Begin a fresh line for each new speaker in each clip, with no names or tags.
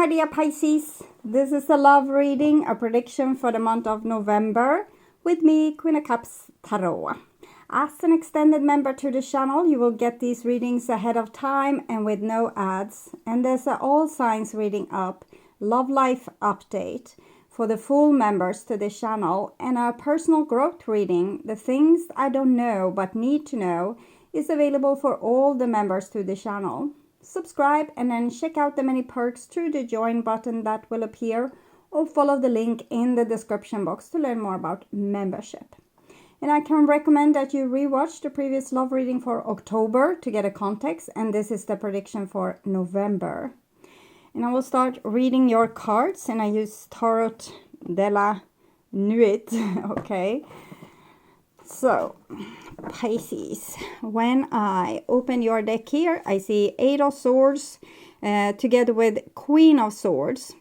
my dear Pisces. This is a love reading, a prediction for the month of November with me, Queen of Cups Tarot. As an extended member to the channel, you will get these readings ahead of time and with no ads. And there's an all signs reading up, love life update for the full members to the channel, and a personal growth reading, the things I don't know but need to know, is available for all the members to the channel. Subscribe and then check out the many perks through the join button that will appear, or follow the link in the description box to learn more about membership. And I can recommend that you rewatch the previous love reading for October to get a context, and this is the prediction for November. And I will start reading your cards, and I use Tarot della NUIT, okay? So, Pisces, when I open your deck here, I see 8 of Swords together with Queen of Swords.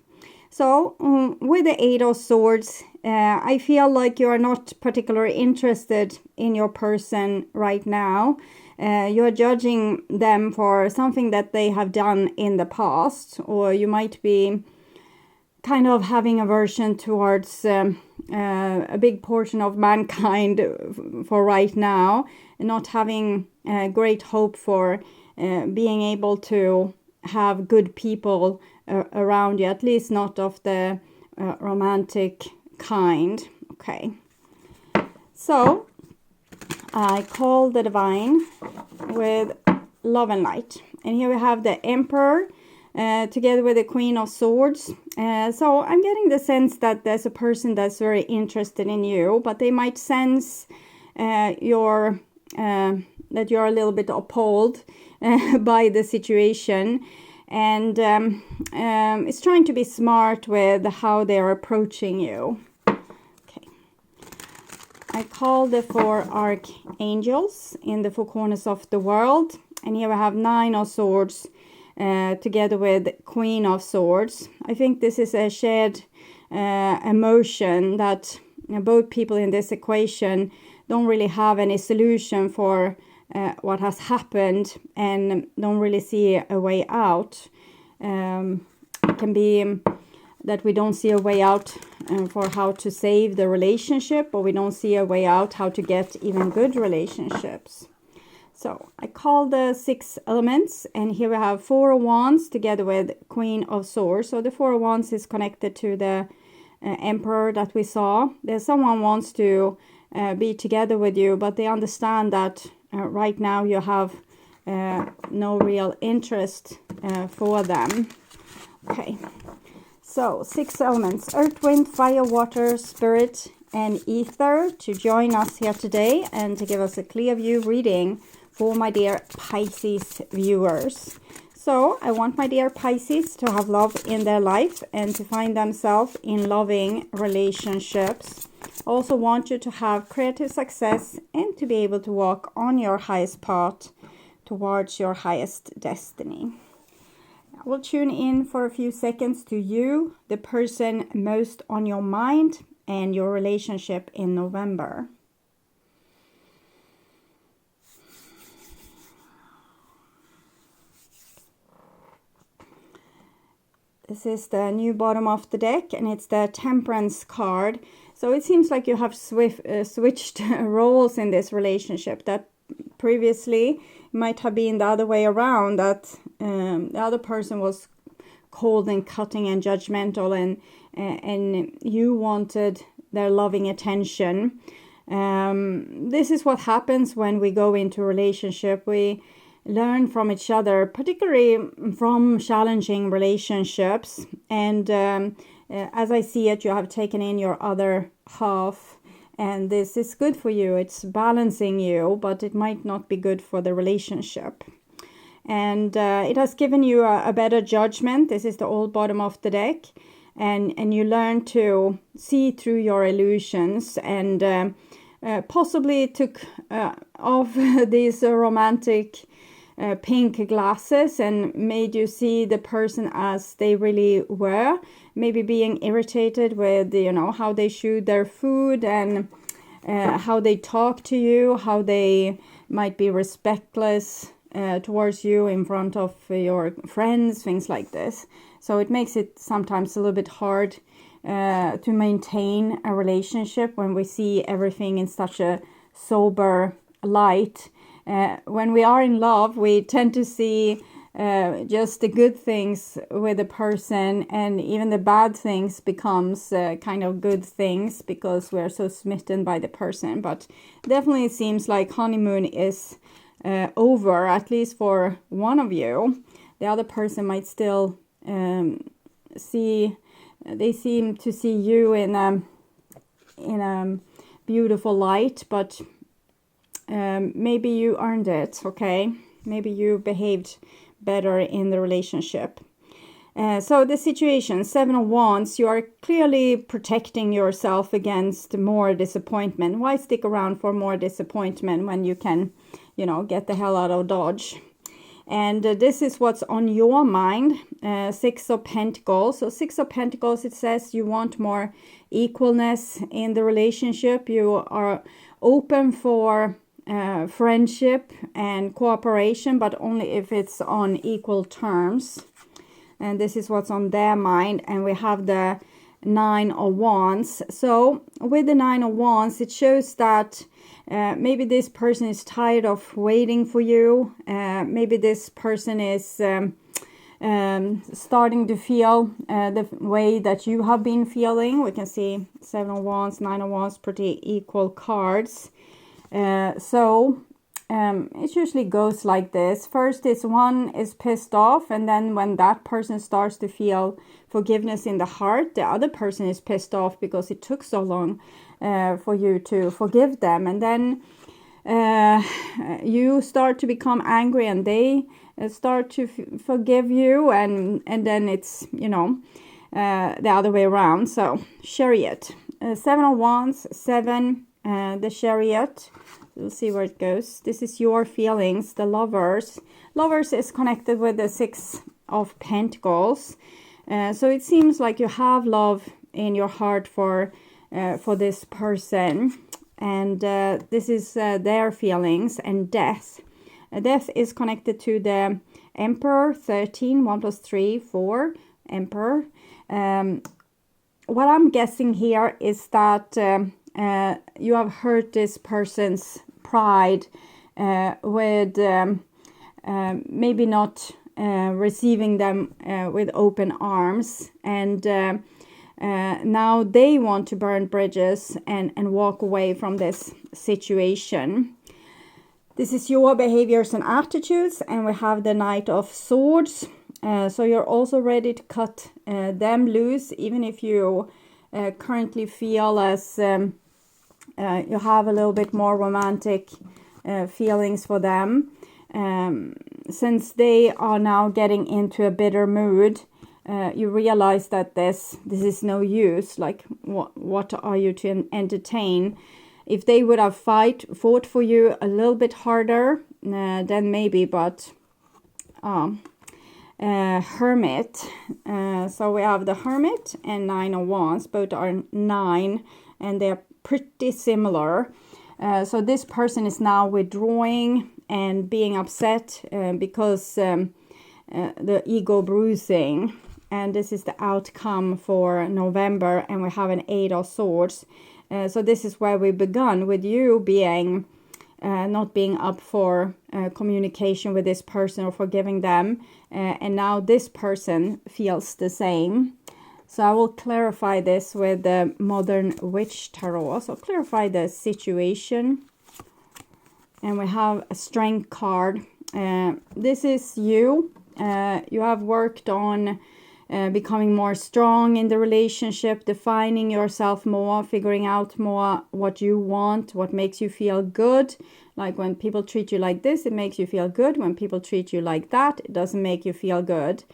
So, with the 8 of Swords, I feel like you are not particularly interested in your person right now. You're judging them for something that they have done in the past, or you might be kind of having aversion towards a big portion of mankind for right now, and not having great hope for being able to have good people around you, at least not of the romantic kind. Okay, so I call the divine with love and light, and here we have the Emperor together with the Queen of Swords. So I'm getting the sense that there's a person that's very interested in you, but they might sense that you're a little bit appalled by the situation, and it's trying to be smart with how they're approaching you. Okay, I call the 4 archangels in the 4 corners of the world, and here I have 9 of Swords together with Queen of Swords. I think this is a shared emotion that both people in this equation don't really have any solution for what has happened, and don't really see a way out. It can be that we don't see a way out for how to save the relationship, or we don't see a way out how to get even good relationships. So I call the 6 elements, and here we have 4 of Wands together with Queen of Swords. So the 4 of Wands is connected to the Emperor that we saw. There's someone wants to be together with you, but they understand that right now you have no real interest for them. Okay, so 6 elements: earth, wind, fire, water, spirit, and ether, to join us here today and to give us a clear view reading for my dear Pisces viewers. So I want my dear Pisces to have love in their life and to find themselves in loving relationships. I also want you to have creative success and to be able to walk on your highest path towards your highest destiny. I will tune in for a few seconds to you, the person most on your mind, and your relationship in November. This is the new bottom of the deck, and it's the Temperance card. So it seems like you have switched roles in this relationship, that previously might have been the other way around, that the other person was cold and cutting and judgmental, and you wanted their loving attention. This is what happens when we go into a relationship. We learn from each other, particularly from challenging relationships, and as I see it, you have taken in your other half, and this is good for you. It's balancing you, but it might not be good for the relationship. And it has given you a better judgment. This is the old bottom of the deck, and you learn to see through your illusions, and possibly took off these romantic pink glasses and made you see the person as they really were, maybe being irritated with, you know, how they chew their food, and how they talk to you, how they might be respectless towards you in front of your friends, things like this. So it makes it sometimes a little bit hard to maintain a relationship when we see everything in such a sober light. When we are in love, we tend to see just the good things with a person, and even the bad things becomes kind of good things because we're so smitten by the person. But definitely it seems like honeymoon is over, at least for one of you. The other person might still they seem to see you in a beautiful light, but maybe you earned it, okay? Maybe you behaved better in the relationship. So the situation, 7 of Wands, you are clearly protecting yourself against more disappointment. Why stick around for more disappointment when you can, get the hell out of Dodge? And this is what's on your mind, 6 of Pentacles. So 6 of Pentacles, it says you want more equalness in the relationship. You are open for friendship and cooperation, but only if it's on equal terms. And this is what's on their mind. And we have the 9 of Wands. So with the 9 of Wands, it shows that maybe this person is tired of waiting for you. Maybe this person is starting to feel the way that you have been feeling. We can see 7 of Wands, 9 of Wands, pretty equal cards. It usually goes like this. First is one is pissed off, and then when that person starts to feel forgiveness in the heart, the other person is pissed off because it took so long for you to forgive them. And then you start to become angry and they start to forgive you, and then it's, the other way around. So Chariot, 7 of Wands, 7, the Chariot. We'll see where it goes. This is your feelings, the Lovers. Lovers is connected with the 6 of Pentacles. So it seems like you have love in your heart for this person. And this is their feelings. And Death. Death is connected to the Emperor, 13, 1 plus 3, 4, Emperor. What I'm guessing here is that you have hurt this person's pride with maybe not receiving them with open arms, and now they want to burn bridges and walk away from this situation. This is your behaviors and attitudes, and we have the Knight of Swords. So you're also ready to cut them loose, even if you currently feel as you have a little bit more romantic feelings for them. Since they are now getting into a bitter mood, you realize that this is no use. Like, what are you to entertain? If they would have fought for you a little bit harder, then maybe, but Hermit. So we have the Hermit and 9 of Wands. Both are 9, and they're pretty similar. So this person is now withdrawing and being upset because the ego bruising. And this is the outcome for November, and we have an 8 of Swords. So this is where we begun, with you being not being up for communication with this person or forgiving them. And now this person feels the same. So I will clarify this with the Modern Witch Tarot. So clarify the situation. And we have a Strength card. This is you. You have worked on becoming more strong in the relationship, defining yourself more, figuring out more what you want, what makes you feel good. Like when people treat you like this, it makes you feel good. When people treat you like that, it doesn't make you feel good.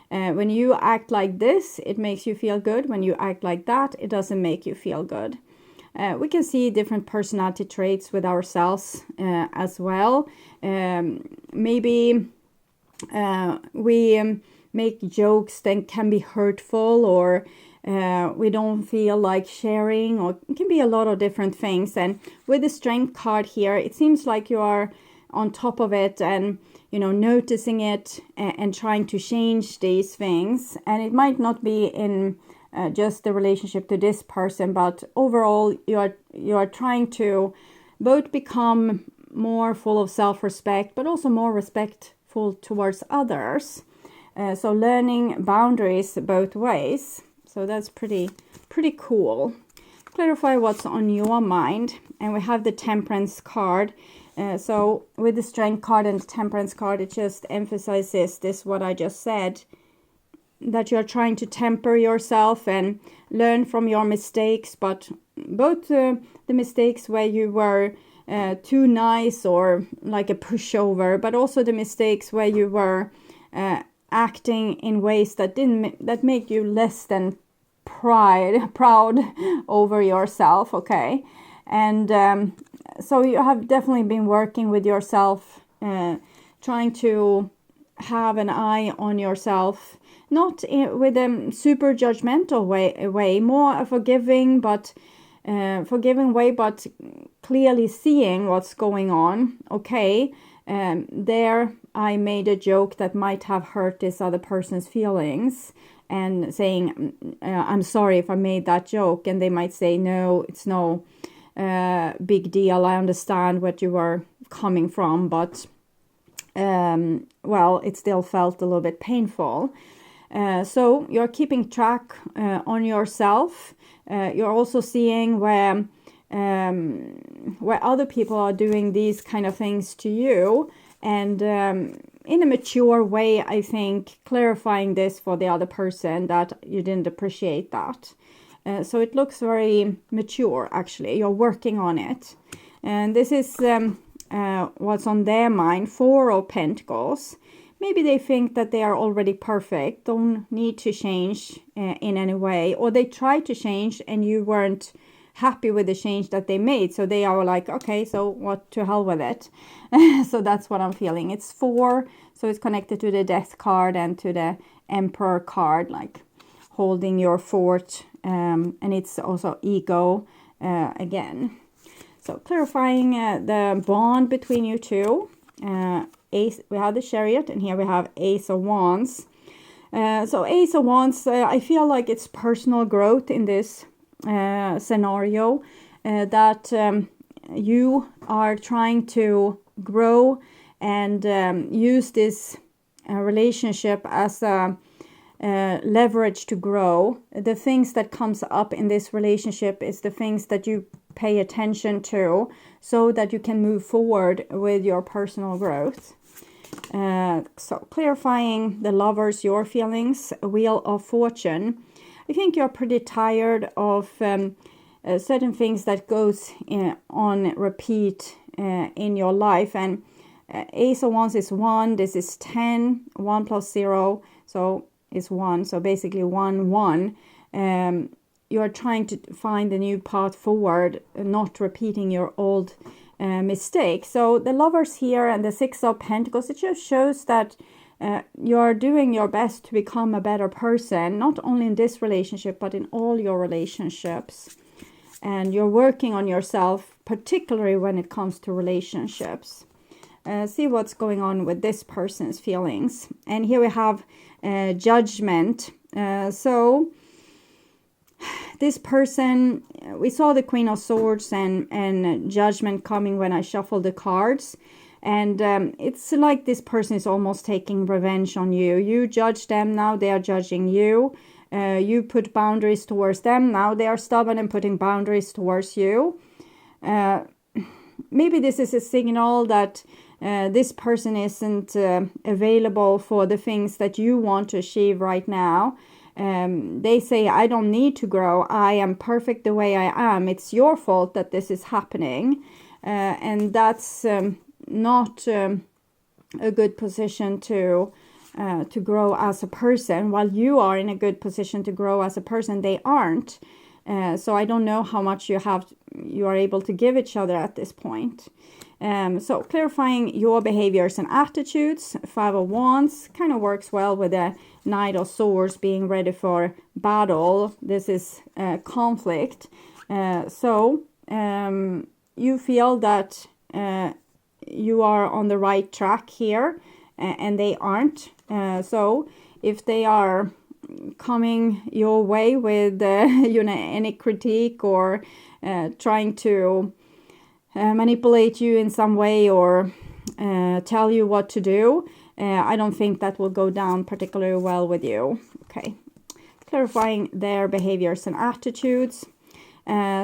When you act like this, it makes you feel good. When you act like that, it doesn't make you feel good. We can see different personality traits with ourselves as well. Maybe we make jokes that can be hurtful, or we don't feel like sharing, or it can be a lot of different things. And with the Strength card here, it seems like you are on top of it and, you know, noticing it and trying to change these things. And it might not be in just the relationship to this person, but overall you are trying to both become more full of self-respect, but also more respectful towards others. So learning boundaries both ways. So that's pretty cool. Clarify what's on your mind. And we have the Temperance card. So with the Strength card and the Temperance card, it just emphasizes this, what I just said, that you're trying to temper yourself and learn from your mistakes, but both the mistakes where you were too nice or like a pushover, but also the mistakes where you were acting in ways that make you less than proud over yourself. Okay. And so you have definitely been working with yourself, trying to have an eye on yourself, not with a super judgmental way, more a forgiving way, but clearly seeing what's going on. Okay, there I made a joke that might have hurt this other person's feelings, and saying, I'm sorry if I made that joke, and they might say, no, it's no big deal, I understand what you were coming from, but well, it still felt a little bit painful. So you're keeping track on yourself. You're also seeing where other people are doing these kind of things to you, and in a mature way, I think, clarifying this for the other person, that you didn't appreciate that. So it looks very mature, actually. You're working on it. And this is what's on their mind. 4 of Pentacles. Maybe they think that they are already perfect, don't need to change in any way. Or they tried to change and you weren't happy with the change that they made. So they are like, okay, so what, to hell with it. So that's what I'm feeling. It's 4, so it's connected to the Death card and to the Emperor card, like holding your fort. And it's also ego again. So clarifying the bond between you two. Ace, we have the Chariot, and here we have Ace of Wands. So Ace of Wands, I feel like it's personal growth in this scenario, that you are trying to grow and use this relationship as a leverage to grow. The things that comes up in this relationship is the things that you pay attention to, so that you can move forward with your personal growth. So clarifying the Lovers, your feelings. Wheel of Fortune. I think you're pretty tired of certain things that goes on repeat in your life. And Ace of Wands is 1. This is 10. 1 plus 0. So is 1. So basically 1, 1. You are trying to find a new path forward, not repeating your old mistakes. So the Lovers here and the 6 of Pentacles, it just shows that you are doing your best to become a better person, not only in this relationship, but in all your relationships. And you're working on yourself, particularly when it comes to relationships. See what's going on with this person's feelings. And here we have Judgment. So this person, we saw the Queen of Swords and Judgment coming when I shuffled the cards. And it's like this person is almost taking revenge on you. You judge them, now they are judging you. You put boundaries towards them, now they are stubborn and putting boundaries towards you. Maybe this is a signal that this person isn't available for the things that you want to achieve right now. They say, I don't need to grow. I am perfect the way I am. It's your fault that this is happening. And that's not a good position to grow as a person. While you are in a good position to grow as a person, they aren't. So I don't know how much you are able to give each other at this point. So clarifying your behaviors and attitudes. 5 of Wands kind of works well with the Knight of Swords, being ready for battle. This is conflict. So you feel that you are on the right track here, and they aren't. So if they are coming your way with any critique or trying to manipulate you in some way or tell you what to do, I don't think that will go down particularly well with you. Okay, clarifying their behaviors and attitudes.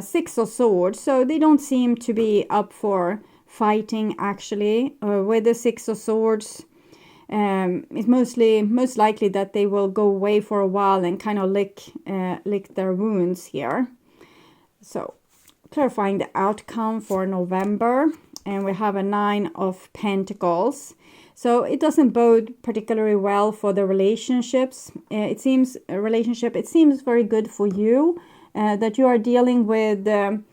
Six of Swords, so they don't seem to be up for fighting actually. With the Six of Swords, it's most likely that they will go away for a while and kind of lick their wounds here. So clarifying the outcome for November, and we have a Nine of Pentacles. So it doesn't bode particularly well for the relationships. It seems very good for you, that you are dealing with the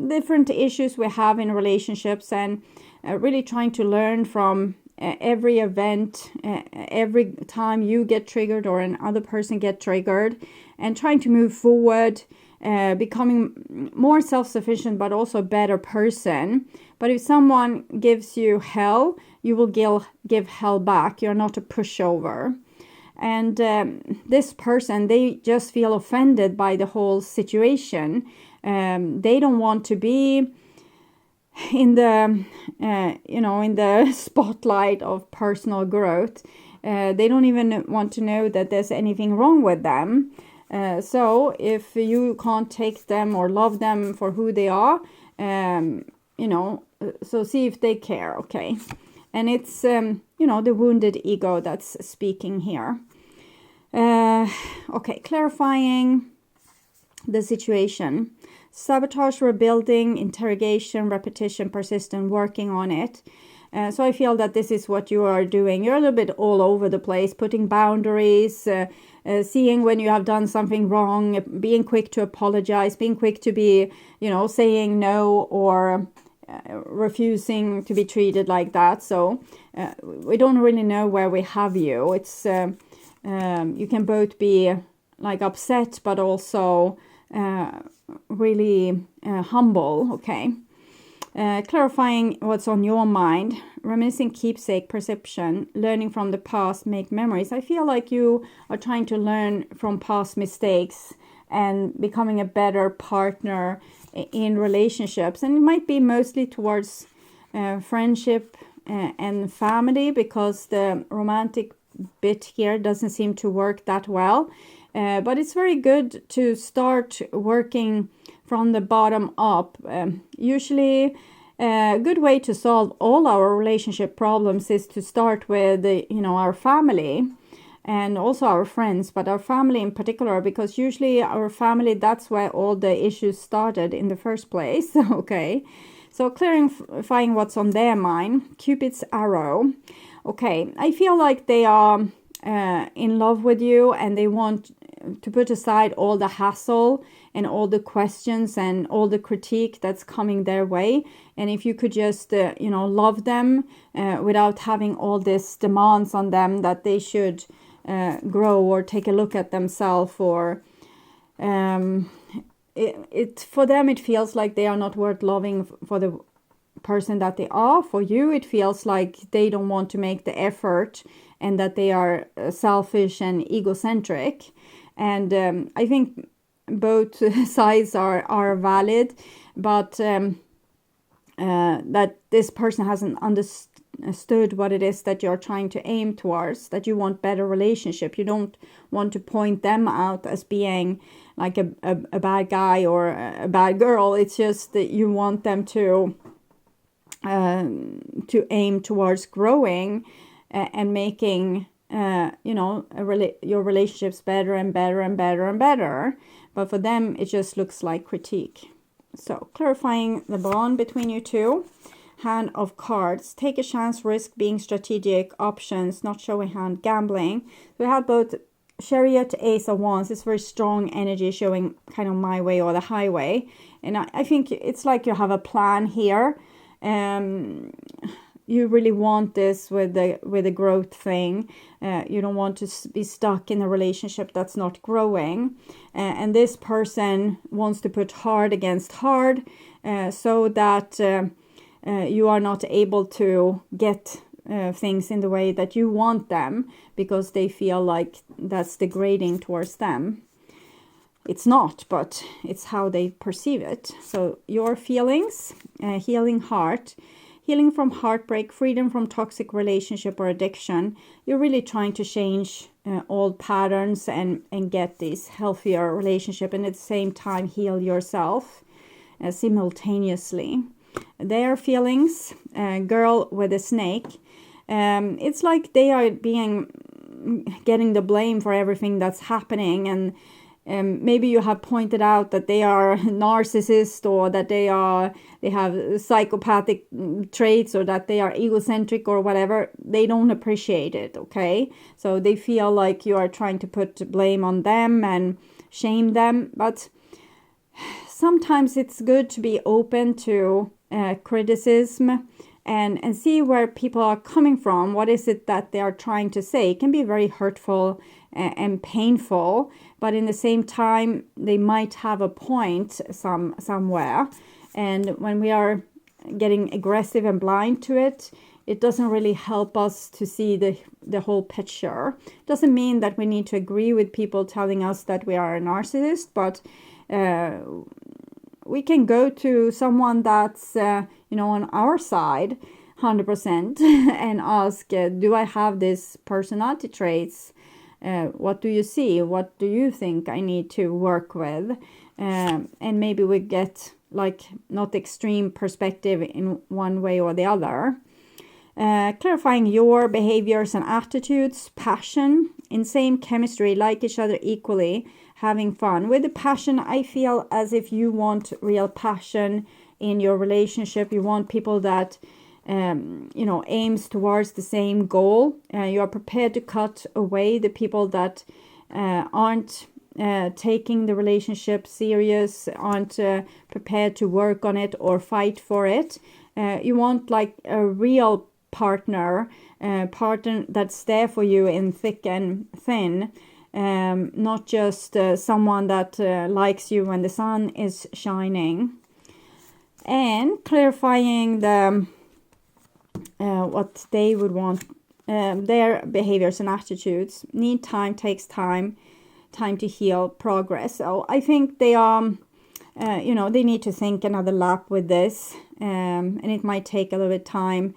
different issues we have in relationships, and really trying to learn from every event, every time you get triggered or another person get triggered, and trying to move forward, becoming more self-sufficient but also a better person. But if someone gives you hell, you will give hell back. You're not a pushover. And this person, they just feel offended by the whole situation. They don't want to be in the in the spotlight of personal growth. They don't even want to know that there's anything wrong with them. So if you can't take them or love them for who they are, so see if they care. Okay, and it's the wounded ego that's speaking here. Okay, clarifying the situation. Sabotage, rebuilding, interrogation, repetition, persistent, working on it. So I feel that this is what you are doing. You're a little bit all over the place, putting boundaries, seeing when you have done something wrong, being quick to apologize, being quick to be, saying no or refusing to be treated like that. So we don't really know where we have you. It's you can both be like upset, but also really humble. Okay. Clarifying what's on your mind, reminiscing, keepsake, perception, learning from the past, make memories. I feel like you are trying to learn from past mistakes and becoming a better partner in relationships. And it might be mostly towards friendship and family, because the romantic bit here doesn't seem to work that well. But it's very good to start working from the bottom up. Usually a good way to solve all our relationship problems is to start with our family and also our friends, but our family in particular, because usually our family, that's where all the issues started in the first place. Okay, so clarifying what's on their mind. Cupid's arrow. Okay, I feel like they are in love with you, and they want to put aside all the hassle and all the questions and all the critique that's coming their way. And if you could just, love them without having all these demands on them that they should grow or take a look at themselves, or for them it feels like they are not worth loving for the person that they are. For you, it feels like they don't want to make the effort and that they are selfish and egocentric. And I think both sides are valid, but that this person hasn't understood what it is that you're trying to aim towards, that you want better relationship. You don't want to point them out as being like a bad guy or a bad girl. It's just that you want them to aim towards growing and making your relationships better and better and better and better. But for them, it just looks like critique. So clarifying the bond between you two. Hand of Cards. Take a chance, risk, being strategic, options, not showing hand, gambling. We have both Chariot, Ace of Wands. It's very strong energy, showing kind of my way or the highway. And I think it's like you have a plan here. you really want this with the growth thing. You don't want to be stuck in a relationship that's not growing. And this person wants to put hard against hard, so that you are not able to get things in the way that you want them, because they feel like that's degrading towards them. It's not, but it's how they perceive it. So your feelings, healing heart, healing from heartbreak, freedom from toxic relationship or addiction. You're really trying to change old patterns and get this healthier relationship, and at the same time heal yourself simultaneously. Their feelings, girl with a snake, it's like they are getting the blame for everything that's happening, and maybe you have pointed out that they are narcissist, or that they have psychopathic traits, or that they are egocentric or whatever. They don't appreciate it, okay? So they feel like you are trying to put blame on them and shame them. But sometimes it's good to be open to criticism and see where people are coming from. What is it that they are trying to say? It can be very hurtful and painful, but in the same time, they might have a point somewhere. And when we are getting aggressive and blind to it, it doesn't really help us to see the whole picture. It doesn't mean that we need to agree with people telling us that we are a narcissist, but we can go to someone that's on our side 100% and ask, do I have this personality traits? What do you see? What do you think I need to work with? And maybe we get like not extreme perspective in one way or the other. Clarifying your behaviors and attitudes, passion, insane chemistry, like each other equally, having fun. With the passion, I feel as if you want real passion in your relationship. You want people that aims towards the same goal. You are prepared to cut away the people that aren't taking the relationship serious, aren't prepared to work on it or fight for it. You want like a real partner that's there for you in thick and thin, not just someone that likes you when the sun is shining. And clarifying the what they would want, their behaviors and attitudes. Need time, takes time to heal, progress. So I think they are, they need to think another lap with this, and it might take a little bit of time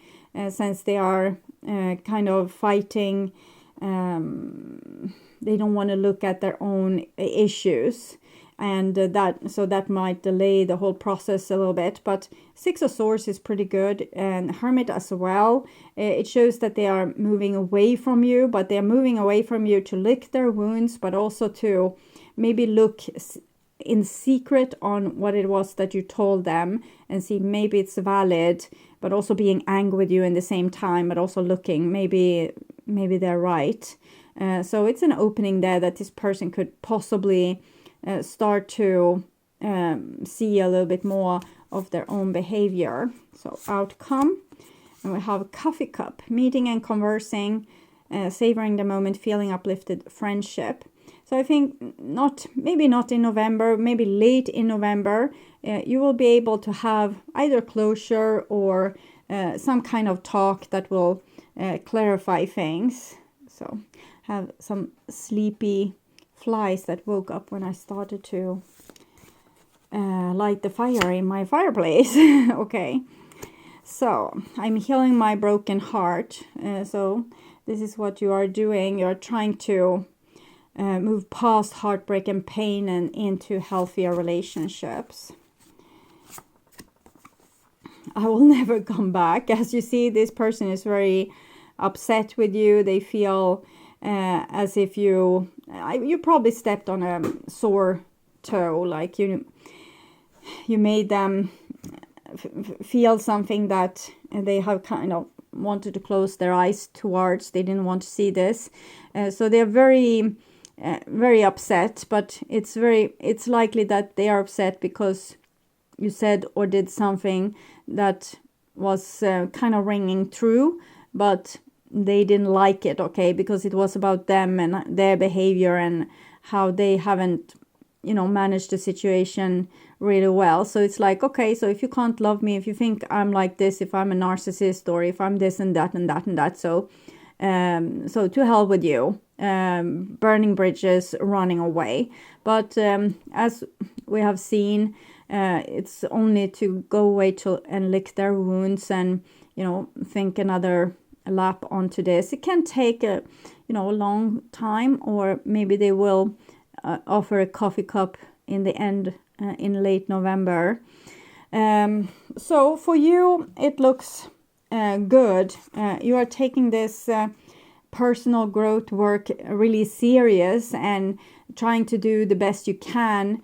since they are kind of fighting. They don't want to look at their own issues. And that might delay the whole process a little bit. But Six of Swords is pretty good, and Hermit as well. It shows that they are moving away from you, but they are moving away from you to lick their wounds, but also to maybe look in secret on what it was that you told them and see maybe it's valid, but also being angry with you in the same time, but also looking maybe they're right. So it's an opening there that this person could possibly start to see a little bit more of their own behavior. So outcome, and we have a coffee cup, meeting and conversing, savoring the moment, feeling uplifted, friendship. So I think maybe not in November, maybe late in November, you will be able to have either closure or some kind of talk that will clarify things. So have some sleepy flies that woke up when I started to light the fire in my fireplace. Okay, so I'm healing my broken heart. So this is what you are doing. You're trying to move past heartbreak and pain and into healthier relationships. I will never come back. As you see, this person is very upset with you. They feel as if you probably stepped on a sore toe, like you made them feel something that they have kind of wanted to close their eyes towards. They didn't want to see this, so they're very upset. But it's likely that they are upset because you said or did something that was kind of ringing true, but they didn't like it, okay, because it was about them and their behavior and how they haven't, managed the situation really well. So it's like, okay, so if you can't love me, if you think I'm like this, if I'm a narcissist, or if I'm this and that and that and that, so to hell with you. Burning bridges, running away. But as we have seen, it's only to go away and lick their wounds and, think another lap onto this. It can take a long time, or maybe they will offer a coffee cup in the end in late November. So for you, it looks good. You are taking this personal growth work really serious and trying to do the best you can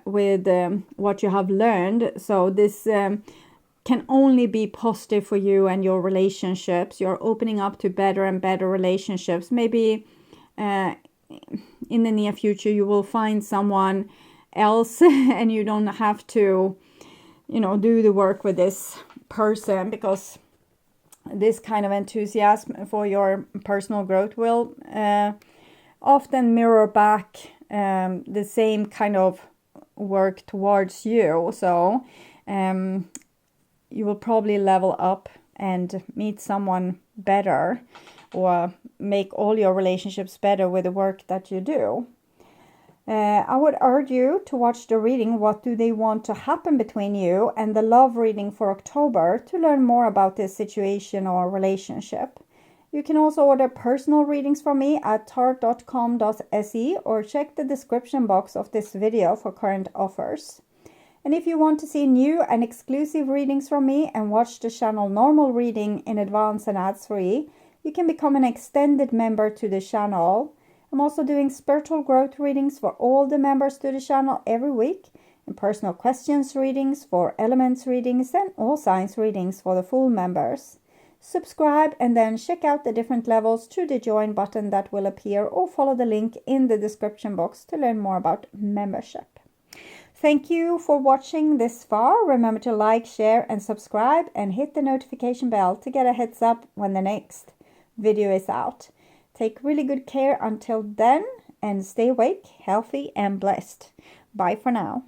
with what you have learned. So this can only be positive for you and your relationships. You're opening up to better and better relationships. Maybe in the near future you will find someone else and you don't have to, do the work with this person, because this kind of enthusiasm for your personal growth will often mirror back the same kind of work towards you. So you will probably level up and meet someone better, or make all your relationships better with the work that you do. I would urge you to watch the reading, What Do They Want to Happen Between You, and the love reading for October to learn more about this situation or relationship. You can also order personal readings from me at tarot.com.se or check the description box of this video for current offers. And if you want to see new and exclusive readings from me and watch the channel normal reading in advance and ads-free, you can become an extended member to the channel. I'm also doing spiritual growth readings for all the members to the channel every week, and personal questions readings for elements readings, and all signs readings for the full members. Subscribe and then check out the different levels through the join button that will appear, or follow the link in the description box to learn more about membership. Thank you for watching this far. Remember to like, share and subscribe, and hit the notification bell to get a heads up when the next video is out. Take really good care until then, and stay awake, healthy and blessed. Bye for now.